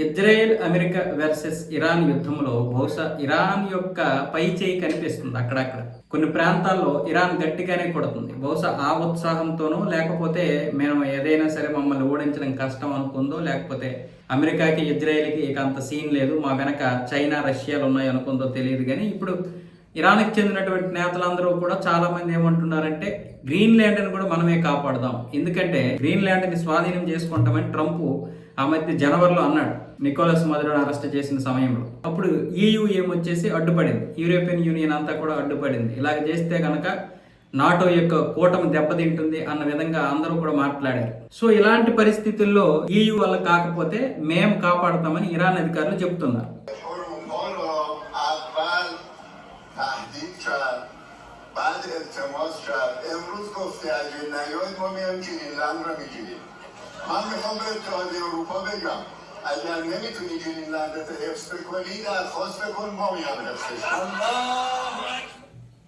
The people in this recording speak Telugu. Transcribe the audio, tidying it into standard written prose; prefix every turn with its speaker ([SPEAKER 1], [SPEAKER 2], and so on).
[SPEAKER 1] ఇజ్రాయెల్ అమెరికా వర్సెస్ ఇరాన్ యుద్ధంలో బహుశా ఇరాన్ యొక్క పై చేయి కనిపిస్తుంది అక్కడక్కడ. కొన్ని ప్రాంతాల్లో ఇరాన్ గట్టిగానే కొడుతుంది. బహుశా ఆ ఉత్సాహంతోనో లేకపోతే మేము ఏదైనా సరే మమ్మల్ని ఓడించడం కష్టం అనుకుందో, లేకపోతే అమెరికాకి ఇజ్రాయెల్కి ఇక అంత సీన్ లేదు, మా వెనక చైనా రష్యాలు ఉన్నాయి అనుకుందో తెలియదు. కానీ ఇప్పుడు ఇరాన్కి చెందినటువంటి నేతలందరూ కూడా చాలా మంది ఏమంటున్నారంటే గ్రీన్లాండ్ని కూడా మనమే కాపాడుదాం, ఎందుకంటే గ్రీన్లాండ్ని స్వాధీనం చేసుకుంటామని ట్రంప్ ఆ మధ్య జనవరిలో అన్నాడు, నికోలస్ మదురోని అరెస్ట్ చేసిన సమయంలో. అప్పుడు EU ఏమొచ్చేసి అడ్డుపడింది, యూరోపియన్ యూనియన్ అంతా కూడా అడ్డుపడింది. ఇలాగ చేస్తే కనుక నాటో యొక్క కూటమి దెబ్బతింటుంది అన్న విధంగా అందరూ కూడా మాట్లాడారు. సో ఇలాంటి పరిస్థితుల్లో EU వల్ల కాకపోతే మేము కాపాడతామని ఇరాన్ అధికారులు చెబుతున్నారు.
[SPEAKER 2] بعد التماس کرد امروز گفته اگه نیاید ما میایم گرینلند رو میگیریم. من میخوام به اتحادیه اروپا بگم اگر نمیتونی گرینلند رو حفظ بکنی درخواست بکن ما میام حفظش کنیم.